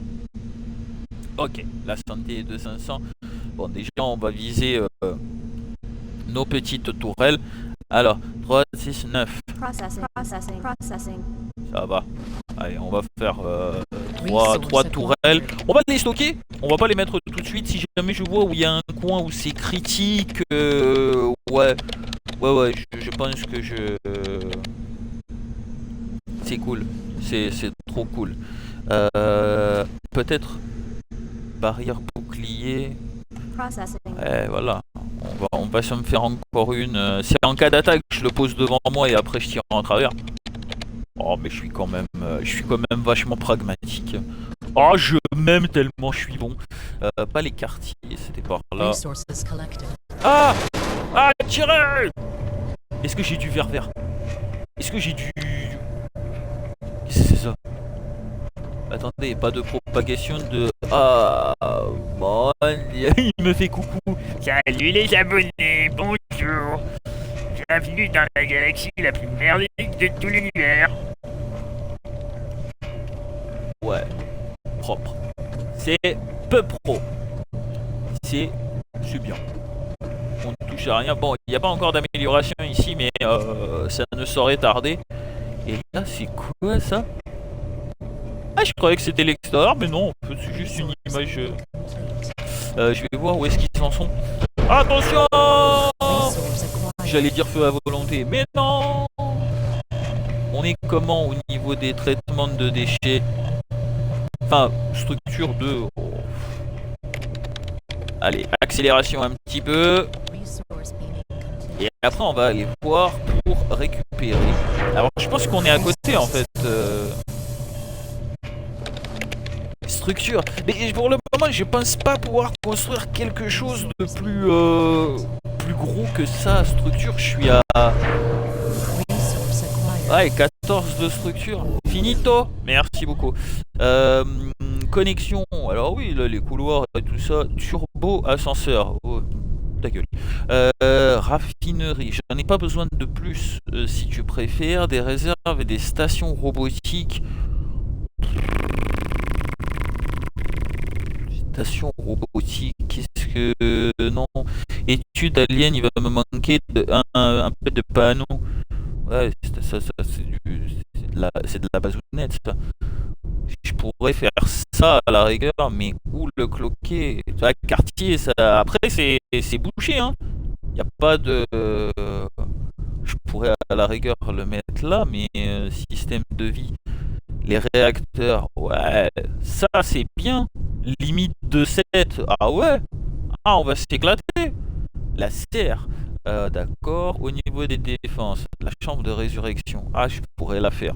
Ok, la santé est de 500. Bon, déjà, on va viser nos petites tourelles. Alors, 3, 6, 9. Ça va. Allez, on va faire 3 tourelles. On va les stocker. On va pas les mettre tout de suite. Si jamais je vois où il y a un coin où c'est critique, ouais, je pense que c'est cool. C'est trop cool. Peut-être barrière bouclier. Voilà. On va se me faire encore une. C'est en cas d'attaque, je le pose devant moi et après je tire en travers. Oh mais je suis quand même vachement pragmatique. Oh je m'aime tellement je suis bon. Pas les quartiers, c'était par là. Ah tirez. Est-ce que j'ai du verre vert? Est-ce que j'ai du... Qu'est-ce que c'est ça? Attendez, pas de propagation de... Ah bon, il me fait coucou. Salut les abonnés, bonjour. Bienvenue dans la galaxie la plus merdique de tout l'univers. Ouais, propre. C'est peu pro. C'est bien. On ne touche à rien. Bon, il n'y a pas encore d'amélioration ici, mais ça ne saurait tarder. Et là, c'est quoi ça? Ah, je croyais que c'était l'extérieur, mais non, c'est juste une image. Je vais voir où est-ce qu'ils en sont. Attention! j'allais dire feu à volonté, mais non. On est comment au niveau des traitements de déchets? Enfin, structure de... Oh. Allez, accélération un petit peu. Et après, on va aller voir pour récupérer. Alors, je pense qu'on est à côté, en fait. Structure. Mais pour le moment, je pense pas pouvoir construire quelque chose de plus gros que ça. Structure, je suis à... Ouais, 14 de structure. Finito. Merci beaucoup. Connexion. Alors oui, là, les couloirs et tout ça. Turbo ascenseur. Oh, ta gueule. Raffinerie. J'en ai pas besoin de plus. Si tu préfères, des réserves et des stations robotiques. Station robotique, qu'est-ce que... non. Étude alien, il va me manquer un peu de panneaux. Ouais, ça c'est de la bazounette, ça. Je pourrais faire ça à la rigueur, mais où le cloquer? Tu vois, quartier, ça... Après, c'est bouché, hein. Il n'y a pas de... Je pourrais à la rigueur le mettre là, mais système de vie. Les réacteurs, ouais, ça c'est bien. Limite de 7, ah ouais. Ah, on va s'éclater. La serre, d'accord. Au niveau des défenses, la chambre de résurrection, ah, je pourrais la faire.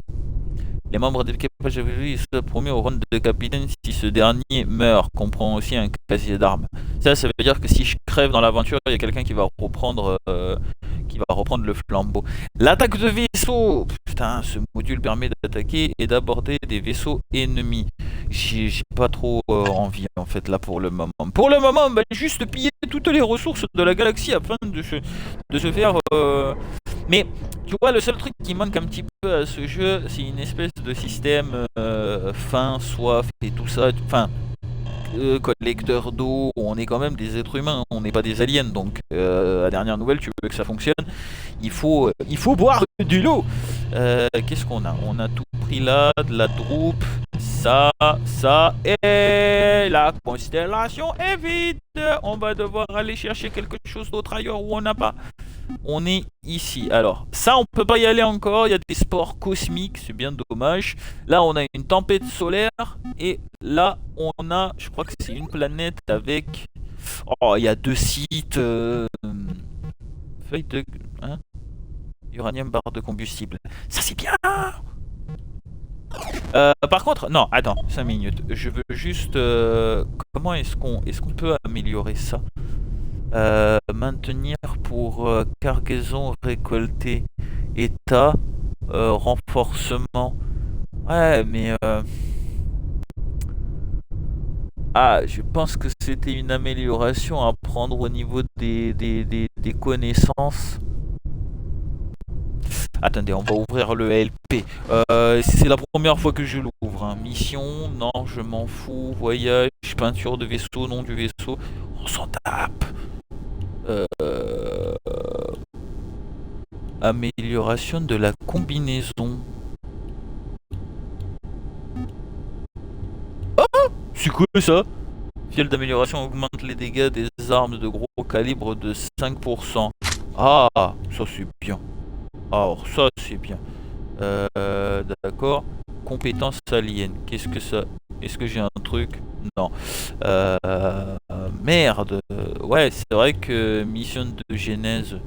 Les membres de l'équipage se promet au rang de capitaine si ce dernier meurt. Comprend aussi un casier d'armes. Ça veut dire que si je crève dans l'aventure, il y a quelqu'un qui va reprendre le flambeau. L'attaque de vaisseau. Putain, ce module permet d'attaquer et d'aborder des vaisseaux ennemis. J'ai pas trop envie en fait là pour le moment. Pour le moment, bah, juste piller toutes les ressources de la galaxie afin de se faire... Mais tu vois, le seul truc qui manque un petit peu à ce jeu, c'est une espèce de système faim, soif et tout ça. Enfin, collecteur d'eau, on est quand même des êtres humains, on n'est pas des aliens. Donc, la dernière nouvelle, tu veux que ça fonctionne, il faut boire de l'eau. Qu'est-ce qu'on a? On a tout pris là, de la troupe, ça, et la constellation est vide. On va devoir aller chercher quelque chose d'autre ailleurs où on n'a pas. On est ici. Alors, ça, on peut pas y aller encore. Il y a des sports cosmiques, c'est bien dommage. Là, on a une tempête solaire. Et là, on a, je crois que c'est une planète avec... Oh, il y a 2 sites. Feuille de... Hein? Uranium, barre de combustible. Ça, c'est bien. Par contre, non, attends, 5 minutes. Je veux juste... comment est-ce qu'on peut améliorer ça? Maintenir pour cargaison récoltée. État, renforcement. Ouais, mais... Ah, je pense que c'était une amélioration à prendre au niveau des connaissances. Attendez, on va ouvrir le LP. C'est la première fois que je l'ouvre. Hein. Mission, non, je m'en fous. Voyage, peinture de vaisseau, nom du vaisseau. On s'en tape. Amélioration de la combinaison. Oh, c'est quoi ça? Fiel d'amélioration augmente les dégâts des armes de gros calibre de 5%. Ah, ça c'est bien. Alors ça c'est bien. D'accord. Compétences aliens. Qu'est-ce que ça? Est-ce que j'ai un truc? Non. Merde. Ouais, c'est vrai que mission de genèse.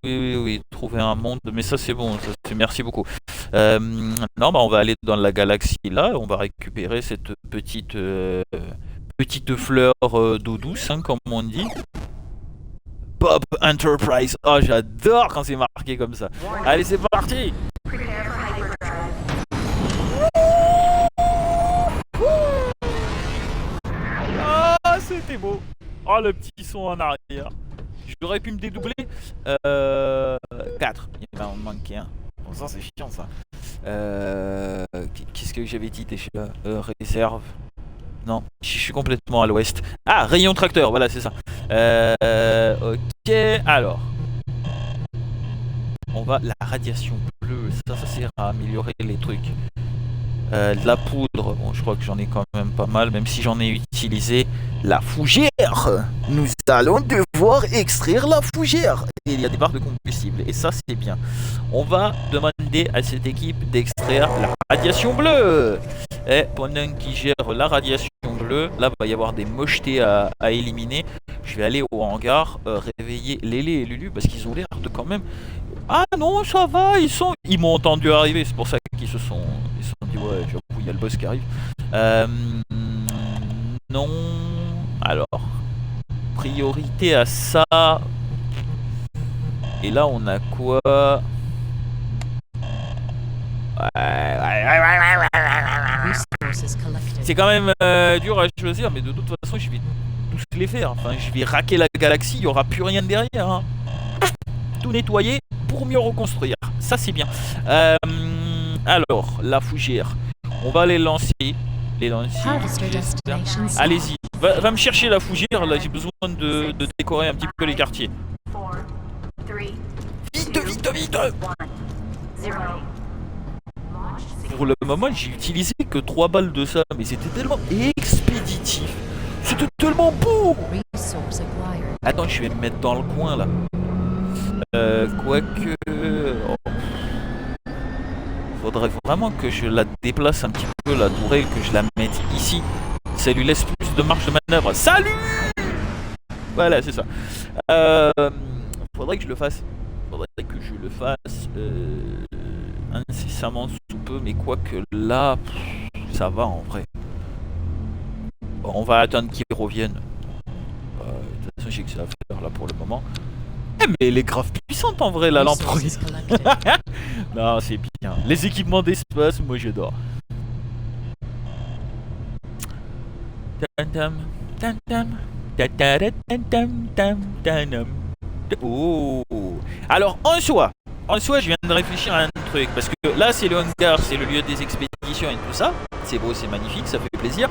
Oui. Trouver un monde. Mais ça c'est bon. Ça, merci beaucoup. Non, bah on va aller dans la galaxie là. On va récupérer cette petite fleur d'eau douce, hein, comme on dit. Bob Enterprise. Oh, j'adore quand c'est marqué comme ça. Allez, c'est parti. Ah, c'était beau. Oh, le petit son en arrière. J'aurais pu me dédoubler. 4. Il va en manquer un. Bon, ça, c'est chiant, ça. Qu'est-ce que j'avais dit déjà? Réserve. Non, je suis complètement à l'ouest. Ah, rayon tracteur, voilà, c'est ça. Ok, alors. On va... La radiation bleue, ça sert à améliorer les trucs. De la poudre, bon, je crois que j'en ai quand même pas mal, même si j'en ai utilisé la fougère. Nous allons devoir extraire la fougère. il y a des barres de combustible. Et ça, c'est bien. On va demander à cette équipe d'extraire la radiation bleue. Et pendant qu'ils gèrent la radiation bleue, là, il va y avoir des mochetés à éliminer. Je vais aller au hangar, réveiller Lélé et Lulu parce qu'ils ont l'air de quand même... Ah non, ça va, ils m'ont entendu arriver, c'est pour ça qu'ils se sont dit, ouais, j'avoue, il y a le boss qui arrive. Non... Alors... Priorité à ça... Et là, on a quoi? C'est quand même dur à choisir, mais de toute façon, je vais tous les faire. Enfin, je vais raquer la galaxie, il n'y aura plus rien derrière. Hein. Tout nettoyer pour mieux reconstruire. Ça, c'est bien. Alors, la fougère. On va les lancer. Allez-y. Va me chercher la fougère. Là, j'ai besoin de décorer un petit peu les quartiers. Vite, vite. Pour le moment, j'ai utilisé que 3 balles de ça, mais c'était tellement expéditif. C'était tellement beau. Attends, je vais me mettre dans le coin là. Quoique... Oh. Faudrait vraiment que je la déplace un petit peu, la tourelle, que je la mette ici. Ça lui laisse plus de marge de manœuvre. Salut! Voilà, c'est ça. Faudrait que je le fasse. Incessamment sous peu, mais quoique là, ça va en vrai. Bon, on va attendre qu'ils reviennent. De toute façon, j'ai que ça à faire là pour le moment. Mais elle est grave puissante en vrai, la lampe. Non, c'est bien. Les équipements d'espace, moi j'adore. Oh. Alors en soi, je viens de réfléchir à un truc, parce que là c'est le hangar, c'est le lieu des expéditions et tout ça. C'est beau, c'est magnifique, ça fait plaisir.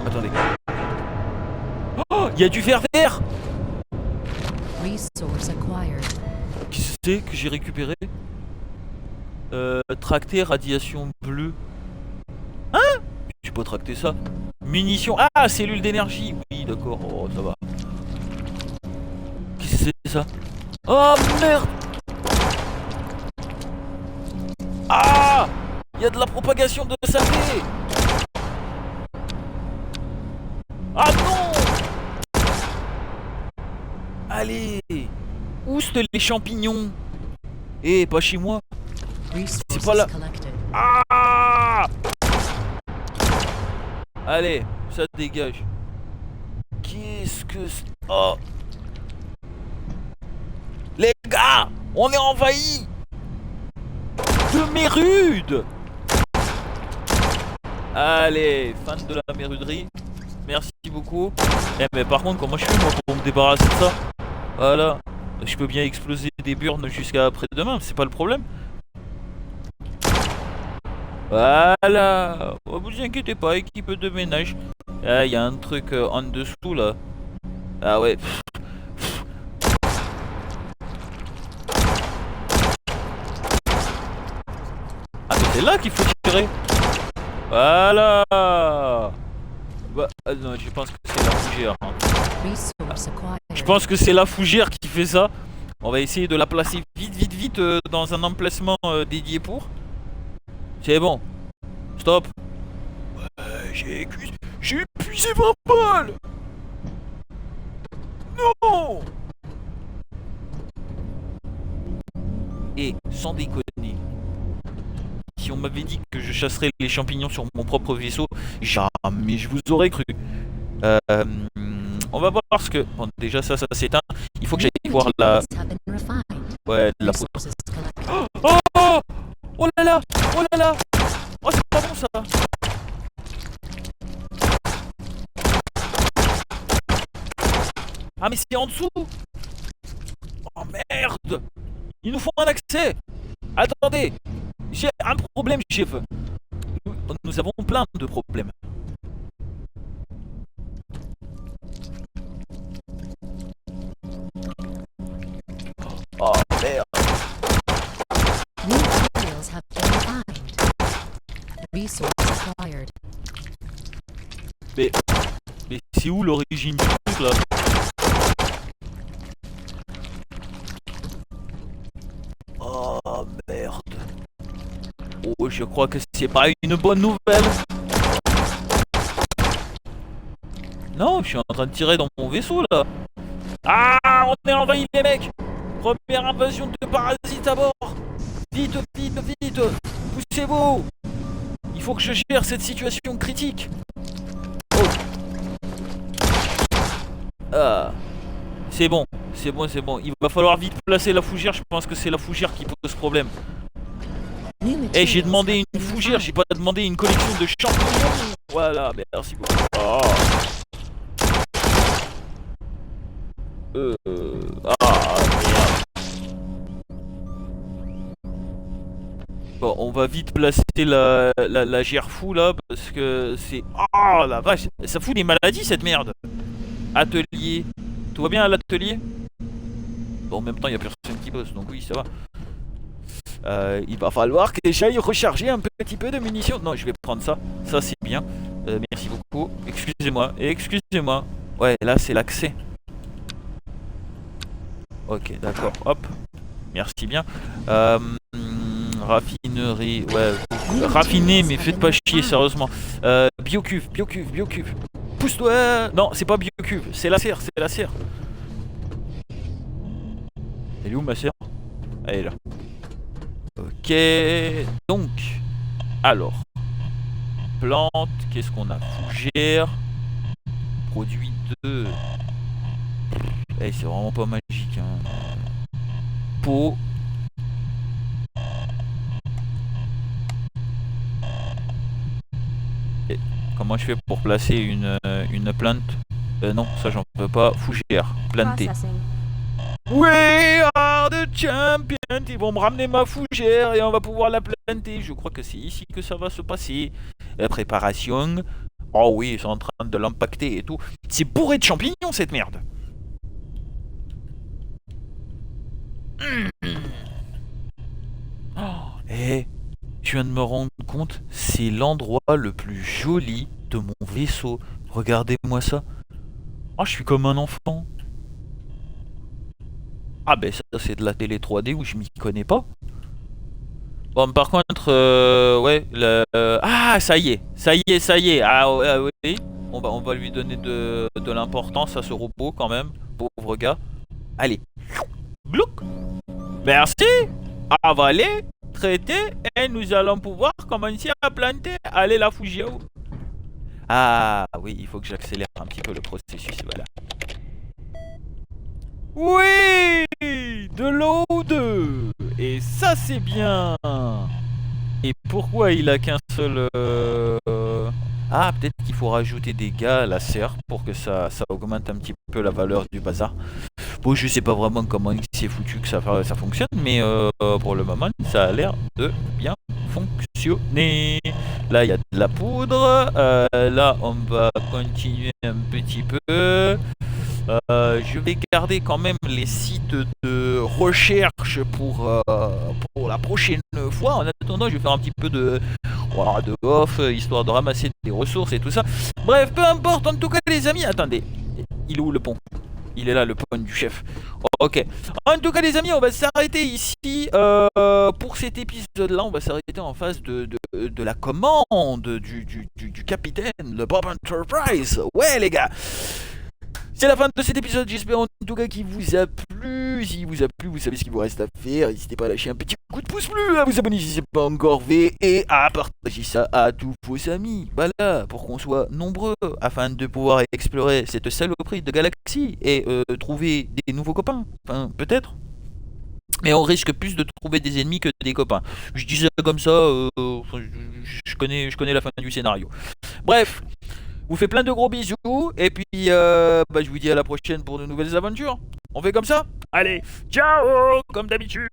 Attendez. Oh, il y a du verre vert. Qu'est-ce que c'est que j'ai récupéré? Tracter radiation bleue. Hein? Tu peux tracter ça? Munitions. Ah, cellule d'énergie. Oui, d'accord. Oh, ça va. Qu'est-ce que c'est ça? Oh, merde! Ah! Il y a de la propagation de saleté! Ah non! Allez! Ouste les champignons! Eh, pas chez moi! C'est pas là! Ah! Allez, ça dégage. Qu'est-ce que c'est? Oh! Les gars! On est envahis! De mérudes! Allez, fan de la méruderie. Merci beaucoup. Eh, mais par contre, comment je fais moi pour me débarrasser de ça? Voilà. Je peux bien exploser des burnes jusqu'à après-demain, c'est pas le problème. Voilà. Oh, vous inquiétez pas, équipe de ménage. Ah, il y a un truc en dessous là. Ah ouais. Ah, mais c'est là qu'il faut tirer. Voilà. Bah, non, je pense que c'est la fougère. Hein. Je pense que c'est la fougère qui fait ça. On va essayer de la placer vite dans un emplacement dédié pour. C'est bon. Stop. Ouais, j'ai épuisé 20 balles. Non. Et sans déconner, si on m'avait dit que je chasserais les champignons sur mon propre vaisseau, jamais je vous aurais cru. On va voir ce que... Bon, déjà ça s'éteint. Il faut que j'aille voir la... Ouais, la poudre. Oh, oh, oh là là. Oh là là. Oh, c'est pas bon ça. Ah mais c'est en dessous. Oh merde. Il nous faut un accès. Attendez. J'ai un problème, chef. Nous avons plein de problèmes. Oh merde. Mais, mais c'est où l'origine du truc là? Oh merde. Oh, je crois que c'est pas une bonne nouvelle. Non, je suis en train de tirer dans mon vaisseau là. Ah, on est envahi les mecs. Première invasion de parasites à bord. Vite, vite, vite. Poussez-vous. Il faut que je gère cette situation critique. Oh. Ah. C'est bon, c'est bon, c'est bon. Il va falloir vite placer la fougère. Je pense que c'est la fougère qui pose problème. Eh, j'ai demandé une fougère, j'ai pas demandé une collection de champignons. Voilà, merci beaucoup. Oh. Merde. Bon, on va vite placer la gerfou là, parce que c'est... Oh la vache, ça fout des maladies cette merde. Atelier. Tout va bien à l'atelier? Bon, en même temps, il n'y a personne qui bosse, donc oui, ça va. Il va falloir que j'aille recharger un petit peu de munitions. Non, je vais prendre ça. Ça, c'est bien. Merci beaucoup. Excusez-moi. Excusez-moi. Ouais, là, c'est l'accès. Ok, d'accord. Hop. Merci bien. Raffinerie. Ouais. Raffiner, mais faites pas chier, sérieusement. Biocuve, biocuve, biocuve. Pousse-toi. Non, c'est pas biocuve. C'est la serre, c'est la serre. Elle est où, ma serre? Elle est là. Ok, donc, alors, plante, qu'est-ce qu'on a? Fougère, produit de... Eh, c'est vraiment pas magique, hein. Peau. Et comment je fais pour placer une plante? Non, ça j'en peux pas. Fougère, planter. We are the champions. Ils vont me ramener ma fougère et on va pouvoir la planter. Je crois que c'est ici que ça va se passer. Préparation. Oh oui, ils sont en train de l'impacter et tout. C'est bourré de champignons cette merde. Oh, et je viens de me rendre compte, c'est l'endroit le plus joli de mon vaisseau. Regardez-moi ça. Oh, je suis comme un enfant. Ah ben ça c'est de la télé 3D où je m'y connais pas. Bon par contre ouais ah ça y est, ça y est, ça y est. Ah oui. On va lui donner de l'importance à ce robot quand même. Pauvre gars. Allez. Glouc. Merci. Avalé. Traité. Et nous allons pouvoir commencer à planter. Allez la fougère. Ah oui, il faut que j'accélère un petit peu le processus. Voilà. Oui, de l'eau et ça c'est bien. Et pourquoi il a qu'un seul... Ah, peut-être qu'il faut rajouter des gars à la serre pour que ça augmente un petit peu la valeur du bazar. Bon, je sais pas vraiment comment c'est foutu que ça fonctionne, mais pour le moment, ça a l'air de bien fonctionner. Là, il y a de la poudre. Là, on va continuer un petit peu. Je vais garder quand même les sites de recherche pour la prochaine fois. En attendant, je vais faire un petit peu de off, histoire de ramasser des ressources et tout ça. Bref, peu importe. En tout cas, les amis, attendez. Il est où le pont? Il est là, le pont du chef. Ok. En tout cas, les amis, on va s'arrêter ici. Pour cet épisode-là, on va s'arrêter en face de la commande du capitaine, le Bob Enterprise. Ouais, les gars. C'est la fin de cet épisode, j'espère en tout cas qu'il vous a plu. Si vous a plu, vous savez ce qu'il vous reste à faire. N'hésitez pas à lâcher un petit coup de pouce bleu, à vous abonner si ce n'est pas encore fait et à partager ça à tous vos amis. Voilà, pour qu'on soit nombreux afin de pouvoir explorer cette saloperie de galaxie et trouver des nouveaux copains. Enfin, peut-être. Mais on risque plus de trouver des ennemis que des copains. Je dis ça comme ça, je connais la fin du scénario. Bref. Vous fais plein de gros bisous et puis je vous dis à la prochaine pour de nouvelles aventures. On fait comme ça? Allez, ciao comme d'habitude.